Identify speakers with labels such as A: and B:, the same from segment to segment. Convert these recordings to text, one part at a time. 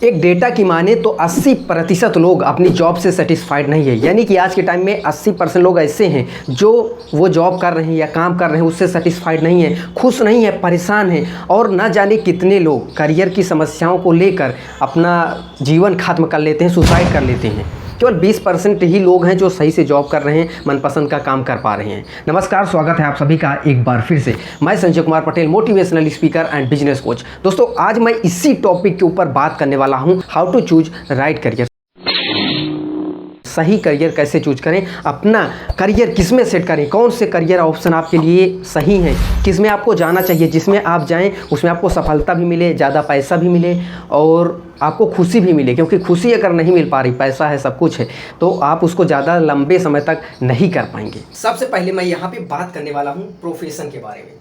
A: एक डेटा की माने तो 80% लोग अपनी जॉब से सेटिस्फाइड नहीं है। यानी कि आज के टाइम में 80% लोग ऐसे हैं जो वो जॉब कर रहे हैं या काम कर रहे हैं उससे सेटिस्फाइड नहीं है, खुश नहीं है, परेशान है। और ना जाने कितने लोग करियर की समस्याओं को लेकर अपना जीवन खत्म कर लेते हैं, सुसाइड कर लेते हैं। केवल 20% ही लोग हैं जो सही से जॉब कर रहे हैं, मनपसंद का काम कर पा रहे हैं। नमस्कार, स्वागत है आप सभी का एक बार फिर से। मैं Sanjay Kumar Patel, motivational speaker and business coach. दोस्तों, आज मैं इसी टॉपिक के ऊपर बात करने वाला हूं, how to choose right career. सही करियर कैसे चूज करें, अपना करियर किस में सेट करें, कौन से करियर ऑप्शन आपके लिए सही हैं, किस में आपको जाना चाहिए, जिसमें आप जाएं उसमें आपको सफलता भी मिले, ज़्यादा पैसा भी मिले और आपको खुशी भी मिले। क्योंकि खुशी अगर नहीं मिल पा रही, पैसा है, सब कुछ है, तो आप उसको ज़्यादा लंबे समय तक नहीं कर पाएंगे। सबसे पहले मैं यहाँ पे बात करने वाला हूँ प्रोफेशन के बारे में।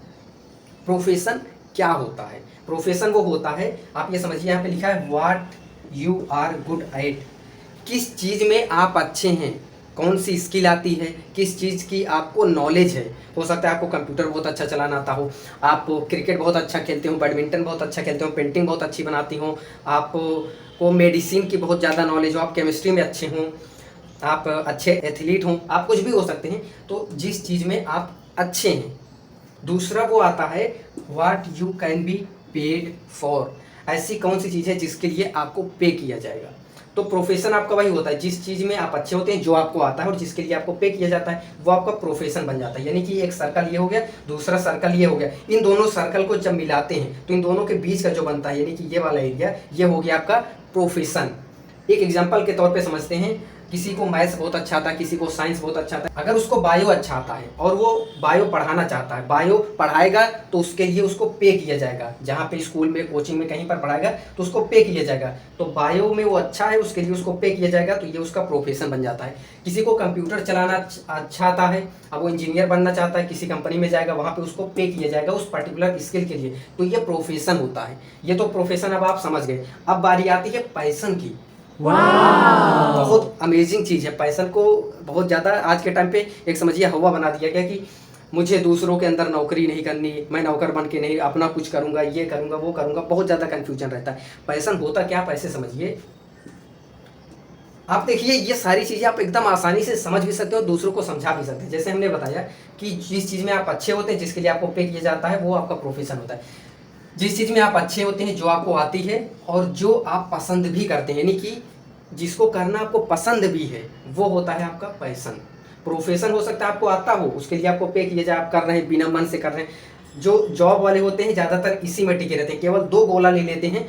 A: प्रोफेशन क्या होता है? प्रोफेशन वो होता है, आप ये समझिए, यहाँ पे लिखा है what you are good at. किस चीज़ में आप अच्छे हैं, कौन सी स्किल आती है, किस चीज़ की आपको नॉलेज है। हो सकता है आपको कंप्यूटर बहुत अच्छा चलाना आता हो, आप क्रिकेट बहुत अच्छा खेलते हो, बैडमिंटन बहुत अच्छा खेलते हो, पेंटिंग बहुत अच्छी बनाती हो, आपको मेडिसिन की बहुत ज़्यादा नॉलेज हो, आप केमिस्ट्री में अच्छे हों, आप अच्छे एथलीट हों, आप कुछ भी हो सकते हैं। तो जिस चीज़ में आप अच्छे हैं। दूसरा वो आता है what you can be paid for. ऐसी कौन सी चीज़ है जिसके लिए आपको पे किया जाएगा। तो प्रोफेशन आपका वही होता है, जिस चीज़ में आप अच्छे होते हैं, जो आपको आता है और जिसके लिए आपको पे किया जाता है, वो आपका प्रोफेशन बन जाता है। यानी कि एक सर्कल ये हो गया, दूसरा सर्कल ये हो गया। इन दोनों सर्कल को जब मिलाते हैं तो इन दोनों के बीच का जो बनता है, यानी कि ये वाला एरिया, ये हो गया आपका प्रोफेशन। एक एग्जाम्पल के तौर पे समझते हैं, किसी को मैथ्स बहुत अच्छा आता है, किसी को साइंस बहुत अच्छा आता है। अगर उसको बायो अच्छा आता है और वो बायो पढ़ाना चाहता है, बायो पढ़ाएगा तो उसके लिए उसको पे किया जाएगा। जहाँ पे स्कूल में, कोचिंग में कहीं पर पढ़ाएगा तो उसको पे किया जाएगा। तो बायो में वो अच्छा है, उसके लिए उसको पे किया जाएगा, तो ये उसका प्रोफेशन बन जाता है। किसी को कंप्यूटर चलाना अच्छा आता है, अब वो इंजीनियर बनना चाहता है, किसी कंपनी में जाएगा, वहाँ पे उसको पे किया जाएगा उस पर्टिकुलर स्किल के लिए, तो ये प्रोफेशन होता है। ये तो प्रोफेशन अब आप समझ गए। अब बारी आती है पैशन की। बहुत अमेजिंग चीज़ है। पैशन को बहुत ज़्यादा आज के टाइम पे एक समझिए हवा बना दिया गया कि मुझे दूसरों के अंदर नौकरी नहीं करनी, मैं नौकर बन के नहीं, अपना कुछ करूँगा, ये करूँगा, वो करूँगा। बहुत ज़्यादा कन्फ्यूजन रहता है। पैशन होता क्या, पैसे समझिए। आप देखिए, ये सारी चीज़ें आप एकदम आसानी से समझ भी सकते हो, दूसरों को समझा भी सकते हैं। जैसे हमने बताया कि जिस चीज़ में आप अच्छे होते हैं, जिसके लिए आपको पे किया जाता है, वो आपका प्रोफेशन होता है। जिस चीज़ में आप अच्छे होते हैं, जो आपको आती है और जो आप पसंद भी करते हैं, यानी कि जिसको करना आपको पसंद भी है, वो होता है आपका पैशन। प्रोफेशन हो सकता है आपको आता हो, उसके लिए आपको पे किया जाए, आप कर रहे हैं, बिना मन से कर रहे हैं। जो जॉब वाले होते हैं ज़्यादातर इसी में टिके रहते हैं, केवल 2 गोला ले लेते हैं।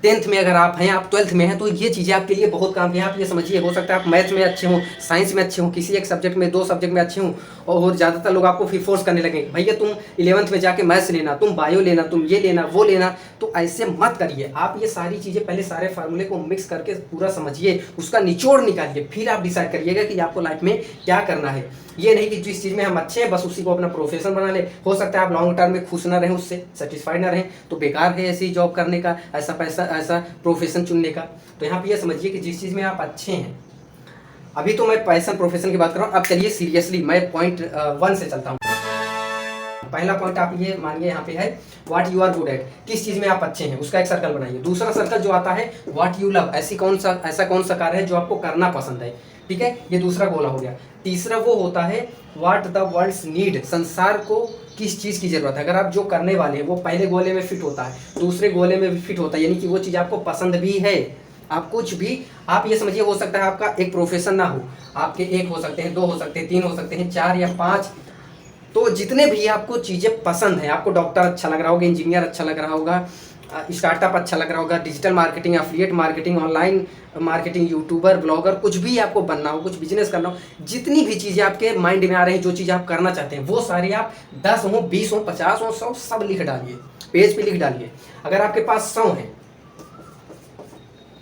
A: 10th में अगर आप हैं, आप 12th में हैं, तो ये चीज़ें आपके लिए बहुत काम की हैं। आप ये समझिए, हो सकता है आप मैथ में अच्छे हों, साइंस में अच्छे हों, किसी एक सब्जेक्ट में, 2 सब्जेक्ट में अच्छे हों, और ज़्यादातर लोग आपको फिर फोर्स करने लगे, भैया तुम 11th में जाके मैथ्स लेना, तुम बायो लेना, तुम ये लेना, वो लेना। तो ऐसे मत करिए। आप ये सारी चीज़ें पहले सारे फार्मूले को मिक्स करके पूरा समझिए, उसका निचोड़ निकालिए, फिर आप डिसाइड करिएगा कि आपको लाइफ में क्या करना है। ये नहीं कि जिस चीज़ में हम अच्छे हैं बस उसी को अपना प्रोफेशन बना ले। हो सकता है आप लॉन्ग टर्म में खुश ना रहें, उससे सेटिस्फाइड ना रहें, तो बेकार है ऐसी जॉब करने का, ऐसा पैसा, ऐसा प्रोफेशन चुनने का। तो यहाँ पे ये समझिए कि जिस चीज़ में आप अच्छे हैं। अभी तो मैं पैशन प्रोफेशन की बात कर रहा हूँ। अब चलिए सीरियसली मैं पॉइंट 1 से चलता हूँ। पहला पॉइंट आप ये मानिए यहाँ पे है what you are good at. किस चीज़ में आप अच्छे हैं, उसका एक सर्कल बनाइए। दूसरा सर्कल जो आता है व्हाट यू लव। ऐसा कौन सा कार्य है जो आपको करना पसंद है, ठीक है, ये दूसरा गोला हो गया। तीसरा वो होता है व्हाट द वर्ल्ड्स नीड। संसार को किस चीज़ की ज़रूरत है। अगर आप जो करने वाले हैं वो पहले गोले में फिट होता है, दूसरे गोले में भी फिट होता है, यानी कि वो चीज़ आपको पसंद भी है। आप कुछ भी, आप ये समझिए, हो सकता है आपका एक प्रोफेशन ना हो, आपके 1 हो सकते हैं, 2 हो सकते हैं, 3 हो सकते हैं, 4 या 5। तो जितने भी आपको चीज़ें पसंद हैं, आपको डॉक्टर अच्छा लग रहा होगा, इंजीनियर अच्छा लग रहा होगा, स्टार्टअप अच्छा लग रहा होगा, digital marketing, affiliate marketing, online marketing, YouTuber, blogger, कुछ भी आपको बनना हो, कुछ बिजनेस करना हो, जितनी भी चीज़ें आपके माइंड में आ रही हैं, जो चीज़ आप करना चाहते हैं, वो सारी आप 10 हो, 20 हो, 50 हो, 100 सब लिख डालिए, पेज पे लिख डालिए। अगर आपके पास 100 हैं,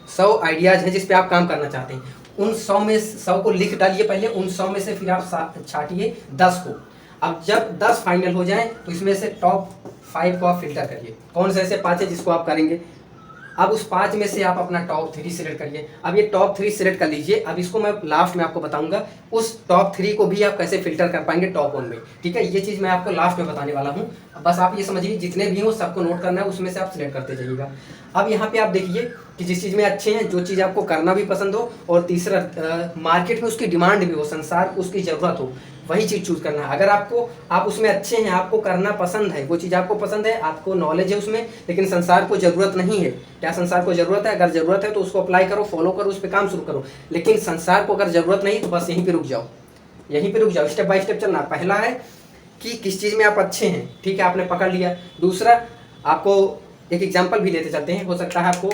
A: 100 आइडियाज़ हैं जिस पे आप काम करना चाहते हैं, उन 100 में 100 को लिख डालिए पहले। उन 100 में से फिर आप छाटिए 10 को। अब जब 10 फाइनल हो जाएं तो इसमें से टॉप 5 को आप फिल्टर करिए, कौन से ऐसे 5 है जिसको आप करेंगे। अब उस 5 में से आप अपना टॉप 3 सिलेक्ट करिए। अब ये टॉप 3 सिलेक्ट कर लीजिए। अब इसको मैं लास्ट में आपको बताऊंगा उस टॉप 3 को भी आप कैसे फिल्टर कर पाएंगे टॉप 1 में, ठीक है। ये चीज़ मैं आपको लास्ट में बताने वाला हूँ। बस आप ये समझिए जितने भी हो सबको नोट करना है, उसमें से आप सिलेक्ट करते जाइएगा। अब यहाँ पे आप देखिए कि जिस चीज़ में अच्छे हैं, जो चीज़ आपको करना भी पसंद हो, और तीसरा मार्केट में उसकी डिमांड भी हो, संसार को उसकी ज़रूरत हो, वही चीज़ चूज करना है। अगर आप उसमें अच्छे हैं, आपको करना पसंद है, वो चीज़ आपको पसंद है, आपको नॉलेज है उसमें, लेकिन संसार को ज़रूरत नहीं है। क्या संसार को ज़रूरत है? अगर ज़रूरत है तो उसको अप्लाई करो, फॉलो करो, उस पर काम शुरू करो। लेकिन संसार को अगर ज़रूरत नहीं तो बस यहीं पर रुक जाओ, यहीं पर रुक जाओ। स्टेप बाय स्टेप चलना। पहला है कि किस चीज़ में आप अच्छे हैं, ठीक है, आपने पकड़ लिया। दूसरा, आपको एक एग्जाम्पल भी लेते चलते हैं। हो सकता है आपको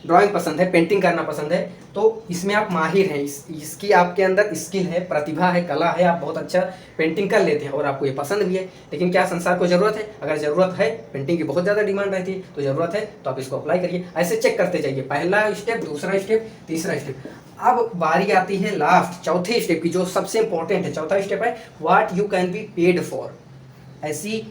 A: ड्राइंग पसंद है, पेंटिंग करना पसंद है, तो इसमें आप माहिर हैं, इसकी आपके अंदर स्किल है, प्रतिभा है, कला है, आप बहुत अच्छा पेंटिंग कर लेते हैं और आपको ये पसंद भी है। लेकिन क्या संसार को ज़रूरत है? अगर ज़रूरत है, पेंटिंग की बहुत ज़्यादा डिमांड रहती है, तो ज़रूरत है तो आप इसको अप्लाई करिए। ऐसे चेक करते जाइए, पहला स्टेप, दूसरा स्टेप, तीसरा स्टेप। अब बारी आती है लास्ट चौथे स्टेप की, जो सबसे इंपॉर्टेंट है। चौथा स्टेप है what you can be paid for. ऐसी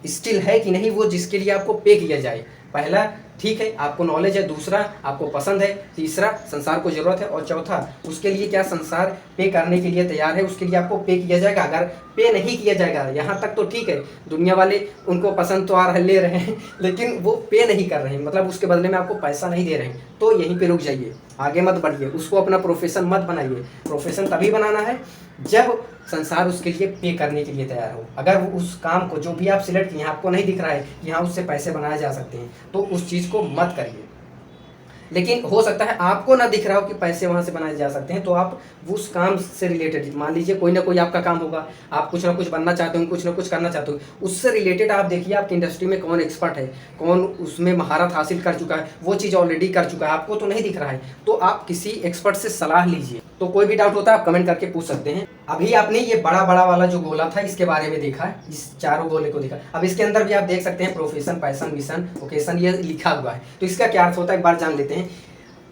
A: स्किल है कि नहीं वो जिसके लिए आपको पे किया जाए। पहला, ठीक है, आपको नॉलेज है। दूसरा, आपको पसंद है। तीसरा, संसार को ज़रूरत है। और चौथा, उसके लिए क्या संसार पे करने के लिए तैयार है, उसके लिए आपको पे किया जाएगा। अगर पे नहीं किया जाएगा, यहाँ तक तो ठीक है, दुनिया वाले उनको पसंद तो आ रहे, ले रहे हैं, लेकिन वो पे नहीं कर रहे हैं, मतलब उसके बदले में आपको पैसा नहीं दे रहे हैं, तो यहीं पे रुक जाइए, आगे मत बढ़िए। उसको अपना प्रोफेशन मत बनाइए। प्रोफेशन तभी बनाना है जब संसार उसके लिए पे करने के लिए तैयार हो। अगर वो उस काम को, जो भी आप सिलेक्ट किए, आपको नहीं दिख रहा है कि हाँ उससे पैसे बनाए जा सकते हैं, तो उस चीज़ को मत करिए। लेकिन हो सकता है आपको ना दिख रहा हो कि पैसे वहाँ से बनाए जा सकते हैं, तो आप उस काम से रिलेटेड, मान लीजिए कोई ना कोई आपका काम होगा, आप कुछ ना कुछ बनना चाहते हो, कुछ ना कुछ करना चाहते हो, उससे रिलेटेड आप देखिए आपकी इंडस्ट्री में कौन एक्सपर्ट है, कौन उसमें महारत हासिल कर चुका है, वो चीज़ ऑलरेडी कर चुका है, आपको तो नहीं दिख रहा है, तो आप किसी एक्सपर्ट से सलाह लीजिए। तो कोई भी डाउट होता है आप कमेंट करके पूछ सकते हैं। अभी आपने ये बड़ा बड़ा वाला जो गोला था इसके बारे में देखा, इस चारों गोले को देखा। अब इसके अंदर भी आप देख सकते हैं प्रोफेशन, पैशन, मिशन, वोकेशन, ये लिखा हुआ है। तो इसका क्या अर्थ होता है एक बार जान लेते हैं।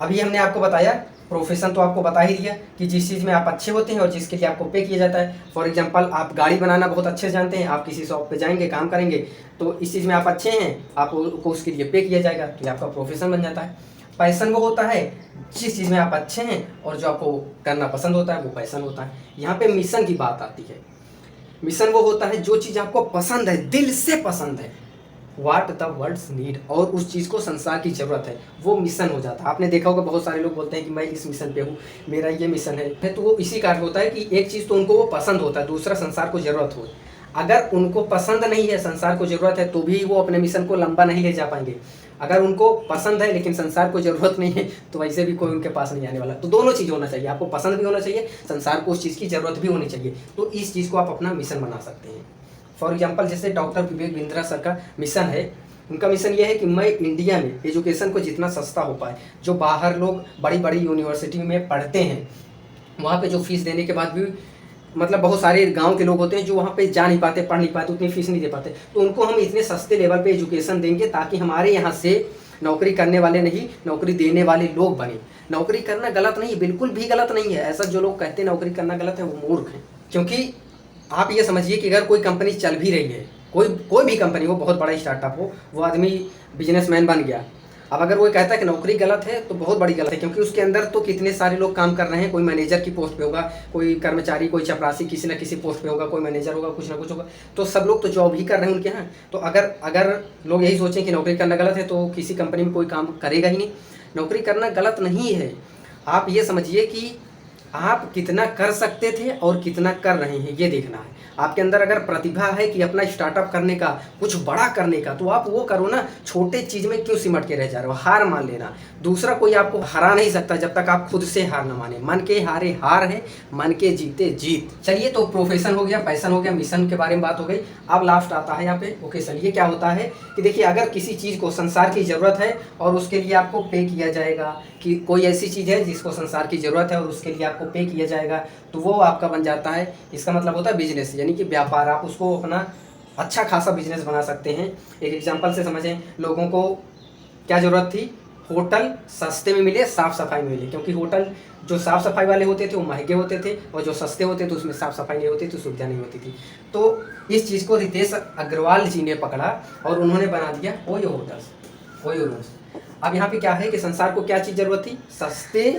A: अभी हमने आपको बताया प्रोफेशन, तो आपको बता ही दिया कि जिस चीज़ में आप अच्छे होते हैं और जिसके लिए आपको पे किया जाता है। फॉर एग्जांपल, आप गाड़ी बनाना बहुत अच्छे से जानते हैं, आप किसी शॉप पे जाएंगे, काम करेंगे, तो इस चीज़ में आप अच्छे हैं, आपको उसके लिए पे किया जाएगा, तो ये आपका प्रोफेशन बन जाता है। पैशन वो होता है जिस चीज़ में आप अच्छे हैं और जो आपको करना पसंद होता है, वो पैशन होता है। यहाँ पे मिशन की बात आती है। मिशन वो होता है जो चीज़ आपको पसंद है, दिल से पसंद है, व्हाट द वर्ल्ड्स नीड, और उस चीज़ को संसार की ज़रूरत है, वो मिशन हो जाता है। आपने देखा होगा बहुत सारे लोग बोलते हैं कि मैं इस मिशन पे हूँ, मेरा ये मिशन है, तो वो इसी कारण होता है कि एक चीज़ तो उनको वो पसंद होता है, दूसरा संसार को ज़रूरत हो। अगर उनको पसंद नहीं है, संसार को ज़रूरत है, तो भी वो अपने मिशन को लंबा नहीं ले जा पाएंगे। अगर उनको पसंद है लेकिन संसार को ज़रूरत नहीं है, तो वैसे भी कोई उनके पास नहीं आने वाला। तो दोनों चीज़ होना चाहिए, आपको पसंद भी होना चाहिए, संसार को उस चीज़ की ज़रूरत भी होनी चाहिए, तो इस चीज़ को आप अपना मिशन बना सकते हैं। फॉर एग्जाम्पल, जैसे डॉक्टर विवेक बिंद्रा सर का मिशन है, उनका मिशन ये है कि मैं इंडिया में एजुकेशन को जितना सस्ता हो पाए, जो बाहर लोग बड़ी बड़ी यूनिवर्सिटी में पढ़ते हैं, वहाँ पे जो फीस देने के बाद भी, मतलब बहुत सारे गांव के लोग होते हैं जो वहाँ पे जा नहीं पाते, पढ़ नहीं पाते, उतनी फीस नहीं दे पाते, तो उनको हम इतने सस्ते लेवल पे एजुकेशन देंगे ताकि हमारे यहाँ से नौकरी करने वाले नहीं, नौकरी देने वाले लोग बने। नौकरी करना गलत नहीं, बिल्कुल भी गलत नहीं है। ऐसा जो लोग कहते हैं नौकरी करना गलत है, वो मूर्ख हैं। क्योंकि आप ये समझिए कि अगर कोई कंपनी चल भी रही है, कोई भी कंपनी हो, बहुत बड़ा स्टार्टअप हो, वो आदमी बिजनेसमैन बन गया, अब अगर वो कहता है कि नौकरी गलत है, तो बहुत बड़ी गलत है। क्योंकि उसके अंदर तो कितने सारे लोग काम कर रहे हैं, कोई मैनेजर की पोस्ट पे होगा, कोई कर्मचारी, कोई चपरासी किसी न किसी पोस्ट पे होगा, कोई मैनेजर होगा, कुछ ना कुछ होगा, तो सब लोग तो जॉब ही कर रहे हैं उनके यहाँ। तो अगर लोग यही सोचें कि नौकरी करना गलत है, तो किसी कंपनी में कोई काम करेगा ही नहीं। नौकरी करना गलत नहीं है। आप ये समझिए कि आप कितना कर सकते थे और कितना कर रहे हैं, ये देखना है। आपके अंदर अगर प्रतिभा है कि अपना स्टार्टअप करने का, कुछ बड़ा करने का, तो आप वो करो ना। छोटे चीज़ में क्यों सिमट के रह जा रहे हो? हार मान लेना। दूसरा कोई आपको हरा नहीं सकता जब तक आप खुद से हार न माने। मन के हारे हार है, मन के जीते जीत। चलिए, तो प्रोफेशन हो गया, पैशन हो गया, मिशन के बारे में बात हो गई। अब लास्ट आता है यहाँ पे वोकेशन। ये क्या होता है कि देखिए, अगर किसी चीज़ को संसार की ज़रूरत है और उसके लिए आपको पे किया जाएगा, कि कोई ऐसी चीज़ है जिसको संसार की ज़रूरत है और उसके लिए आपको पे किया जाएगा, तो वो आपका बन जाता है। इसका मतलब होता है बिजनेस, यानी कि व्यापार। आप उसको अपना अच्छा खासा बिजनेस बना सकते हैं। एक एग्जांपल से समझें, लोगों को क्या ज़रूरत थी? होटल सस्ते में मिले, साफ़ सफाई में मिले। क्योंकि होटल जो साफ़ सफाई वाले होते थे वो महंगे होते थे, और जो सस्ते होते थे उसमें साफ़ सफाई नहीं होती थी, सुविधा नहीं होती थी। तो इस चीज़ को रितेश अग्रवाल जी ने पकड़ा और उन्होंने बना दिया ओयो होटल्स, ओयो रूम्स। अब यहाँ पे क्या है कि संसार को क्या चीज़ ज़रूरत थी, सस्ते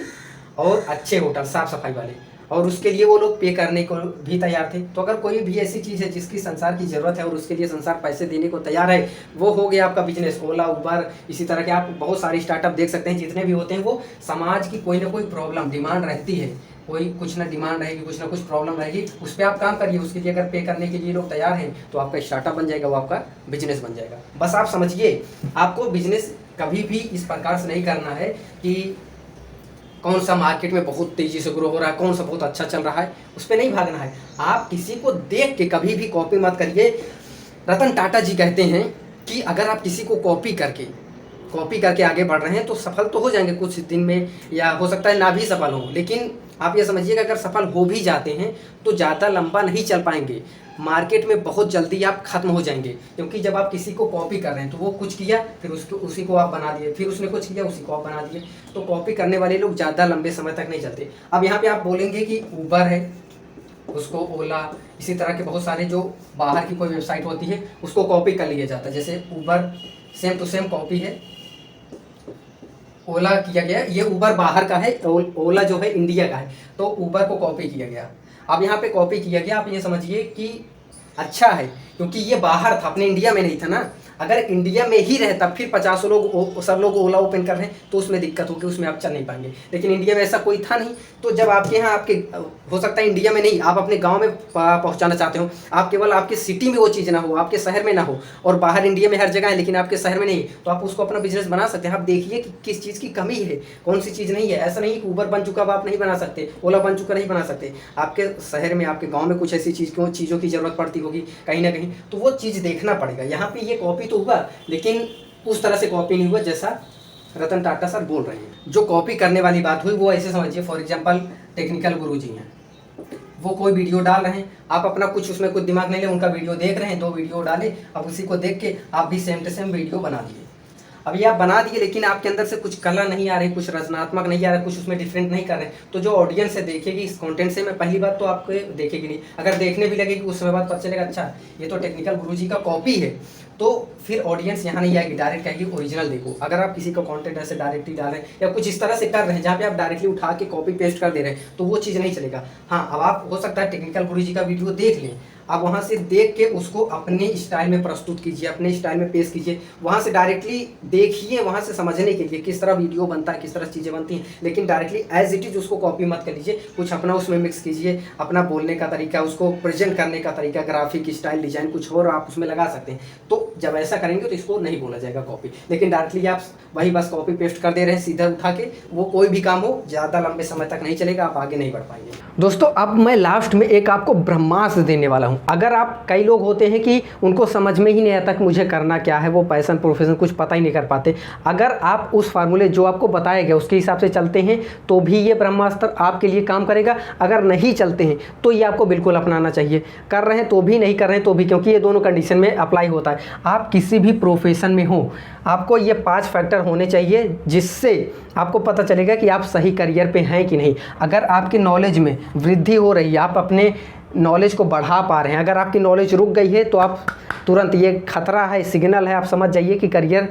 A: और अच्छे होटल, साफ़ सफाई वाले, और उसके लिए वो लोग पे करने को भी तैयार थे। तो अगर कोई भी ऐसी चीज़ है जिसकी संसार की ज़रूरत है और उसके लिए संसार पैसे देने को तैयार है, वो हो गया आपका बिजनेस। ओला, उबर, इसी तरह के आप बहुत सारे स्टार्टअप देख सकते हैं, जितने भी होते हैं वो समाज की कोई ना कोई प्रॉब्लम डिमांड रहती है, कोई कुछ ना डिमांड रहेगी, कुछ ना कुछ प्रॉब्लम रहेगी, उस पर आप काम करिए, उसके लिए अगर पे करने के लिए लोग तैयार हैं तो आपका स्टार्टअप बन जाएगा, वो आपका बिजनेस बन जाएगा। बस आप समझिए, आपको बिजनेस कभी भी इस प्रकार से नहीं करना है कि कौन सा मार्केट में बहुत तेज़ी से ग्रो हो रहा है, कौन सा बहुत अच्छा चल रहा है, उस पर नहीं भागना है। आप किसी को देख के कभी भी कॉपी मत करिए। रतन टाटा जी कहते हैं कि अगर आप किसी को कॉपी करके आगे बढ़ रहे हैं तो सफल तो हो जाएंगे कुछ दिन में, या हो सकता है ना भी सफल हो, लेकिन आप ये समझिएगा अगर सफल हो भी जाते हैं तो ज़्यादा लंबा नहीं चल पाएंगे, मार्केट में बहुत जल्दी आप खत्म हो जाएंगे। क्योंकि जब आप किसी को कॉपी कर रहे हैं तो वो कुछ किया, फिर उसी को आप बना दिए, फिर उसने कुछ किया, उसी को आप बना दिए। तो कॉपी करने वाले लोग ज़्यादा लंबे समय तक नहीं चलते। अब यहाँ पे आप बोलेंगे कि उबर है, उसको ओला, इसी तरह के बहुत सारे जो बाहर की कोई वेबसाइट होती है उसको कॉपी कर लिया जाता है। जैसे उबर सेम टू सेम कॉपी है, ओला किया गया, ये उबर बाहर का है, ओला जो है इंडिया का है, तो उबर को कॉपी किया गया। अब यहाँ पे कॉपी किया गया, आप ये समझिए कि अच्छा है क्योंकि ये बाहर था, अपने इंडिया में नहीं था ना। अगर इंडिया में ही रहता फिर 50 लोग सब लोग ओला ओपन कर रहे हैं तो उसमें दिक्कत होगी, उसमें आप चल नहीं पाएंगे। लेकिन इंडिया में ऐसा कोई था नहीं, तो जब आपके यहाँ हो सकता है इंडिया में नहीं, आप अपने गांव में पहुंचाना चाहते हो, आप केवल आपके सिटी में वो चीज़ ना हो, आपके शहर में ना हो, और बाहर इंडिया में हर जगह है लेकिन आपके शहर में नहीं, तो आप उसको अपना बिजनेस बना सकते हैं। आप देखिए कि किस चीज़ की कमी है, कौन सी चीज़ नहीं है। ऐसा नहीं कि उबर बन चुका अब आप नहीं बना सकते, ओला बन चुका नहीं बना सकते। आपके शहर में, आपके गाँव में कुछ ऐसी चीज़ों की ज़रूरत पड़ती होगी कहीं ना कहीं, तो वो चीज़ देखना पड़ेगा। यहाँ पे ये कॉपी तो हुआ लेकिन उस तरह से कॉपी नहीं हुआ जैसा रतन टाटा सर बोल रहे हैं। जो कॉपी करने वाली बात हुई वो ऐसे समझिए, फॉर एग्जांपल टेक्निकल गुरुजी हैं, वो कोई वीडियो डाल रहे हैं, आप अपना कुछ उसमें कुछ दिमाग नहीं ले, उनका वीडियो देख रहे हैं, 2 वीडियो डाले, अब उसी को देख के आप भी सेम टू सेम वीडियो बना दिए। अब ये आप बना दिए लेकिन आपके अंदर से कुछ कला नहीं आ रही, कुछ रचनात्मक नहीं आ रहा, कुछ उसमें डिफरेंट नहीं कर रहे, तो जो ऑडियंस है देखेगी इस कंटेंट से, मैं पहली बात तो आपको देखेगी नहीं। अगर देखने भी लगेगी उस समय बाद पता चलेगा अच्छा ये तो टेक्निकल गुरुजी का कॉपी है, तो फिर ऑडियंस यहाँ नहीं आएगी, डायरेक्ट कहेगी ओरिजिनल देखो। अगर आप किसी का कंटेंट ऐसे डायरेक्टली डाल रहे हैं या कुछ इस तरह से कर रहे हैं जहाँ पे आप डायरेक्टली उठा के कॉपी पेस्ट कर दे रहे हैं तो वो चीज़ नहीं चलेगा। हाँ, अब आप हो सकता है टेक्निकल गुरुजी का वीडियो देख लें, आप वहाँ से देख के उसको अपने स्टाइल में प्रस्तुत कीजिए, अपने स्टाइल में पेश कीजिए, वहाँ से डायरेक्टली देखिए, वहाँ से समझने के लिए किस तरह वीडियो बनता है, किस तरह चीज़ें बनती हैं। लेकिन डायरेक्टली एज इट इज़ उसको कॉपी मत कर लीजिए, कुछ अपना उसमें मिक्स कीजिए, अपना बोलने का तरीका, उसको प्रेजेंट करने का तरीका, ग्राफिक स्टाइल, डिजाइन कुछ और आप उसमें लगा सकते हैं। तो जब ऐसा करेंगे तो इसको नहीं बोला जाएगा कॉपी। लेकिन डायरेक्टली आप वही बस कॉपी पेस्ट कर दे रहे हैं सीधा उठा के, वो कोई भी काम हो ज़्यादा लंबे समय तक नहीं चलेगा, आप आगे नहीं बढ़ पाएंगे। दोस्तों, अब मैं लास्ट में एक आपको ब्रह्मास्त्र देने वाला हूँ। अगर आप, कई लोग होते हैं कि उनको समझ में ही नहीं आता कि मुझे करना क्या है, वो पैशन प्रोफेशन कुछ पता ही नहीं कर पाते। अगर आप उस फार्मूले जो आपको बताया गया उसके हिसाब से चलते हैं तो भी ये ब्रह्मास्त्र आपके लिए काम करेगा। अगर नहीं चलते हैं तो ये आपको बिल्कुल अपनाना चाहिए, कर रहे हैं तो भी, नहीं कर रहे हैं तो भी, क्योंकि ये दोनों कंडीशन में अप्लाई होता है। आप किसी भी प्रोफेशन में हो, आपको ये 5 फैक्टर होने चाहिए जिससे आपको पता चलेगा कि आप सही करियर पे हैं कि नहीं। अगर आपकी नॉलेज में वृद्धि हो रही है, आप अपने नॉलेज को बढ़ा पा रहे हैं, अगर आपकी नॉलेज रुक गई है तो आप तुरंत, ये खतरा है, सिग्नल है, आप समझ जाइए कि करियर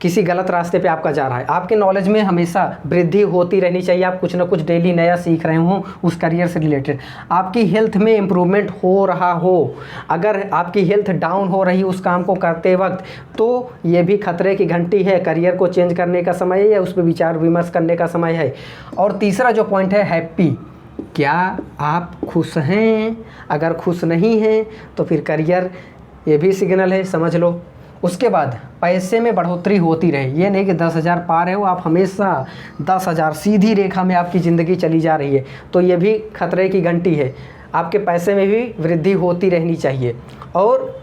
A: किसी गलत रास्ते पे आपका जा रहा है। आपके नॉलेज में हमेशा वृद्धि होती रहनी चाहिए, आप कुछ ना कुछ डेली नया सीख रहे हो उस करियर से रिलेटेड। आपकी हेल्थ में इम्प्रूवमेंट हो रहा हो, अगर आपकी हेल्थ डाउन हो रही उस काम को करते वक्त, तो ये भी खतरे की घंटी है, करियर को चेंज करने का समय है या उस पर विचार विमर्श करने का समय है। और तीसरा जो पॉइंट है, हैप्पी, क्या आप खुश हैं? अगर खुश नहीं हैं तो फिर करियर, ये भी सिग्नल है, समझ लो। उसके बाद पैसे में बढ़ोतरी होती रहे, ये नहीं कि 10,000 पार है वो, आप हमेशा 10,000 सीधी रेखा में आपकी ज़िंदगी चली जा रही है, तो ये भी खतरे की घंटी है। आपके पैसे में भी वृद्धि होती रहनी चाहिए। और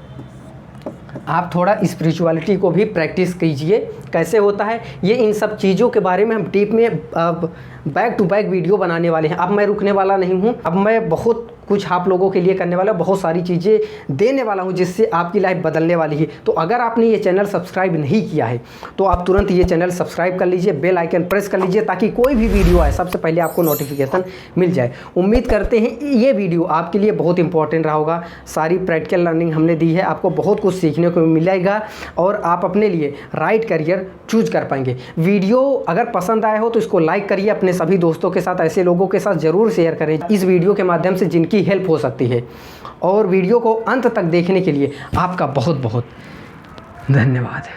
A: आप थोड़ा स्पिरिचुअलिटी को भी प्रैक्टिस कीजिए। कैसे होता है ये, इन सब चीज़ों के बारे में हम डीप में बैक टू बैक वीडियो बनाने वाले हैं। अब मैं रुकने वाला नहीं हूँ, अब मैं बहुत कुछ आप लोगों के लिए करने वाला, बहुत सारी चीज़ें देने वाला हूँ जिससे आपकी लाइफ बदलने वाली है। तो अगर आपने ये चैनल सब्सक्राइब नहीं किया है तो आप तुरंत ये चैनल सब्सक्राइब कर लीजिए, बेल आइकन प्रेस कर लीजिए ताकि कोई भी वीडियो आए सबसे पहले आपको नोटिफिकेशन मिल जाए। उम्मीद करते हैं ये वीडियो आपके लिए बहुत इंपॉर्टेंट रहा होगा। सारी प्रैक्टिकल लर्निंग हमने दी है, आपको बहुत कुछ सीखने को मिलेगा और आप अपने लिए राइट करियर चूज कर पाएंगे। वीडियो अगर पसंद आया हो तो इसको लाइक करिए, अपने सभी दोस्तों के साथ, ऐसे लोगों के साथ ज़रूर शेयर करें इस वीडियो के माध्यम से जिनकी हेल्प हो सकती है। और वीडियो को अंत तक देखने के लिए आपका बहुत बहुत धन्यवाद।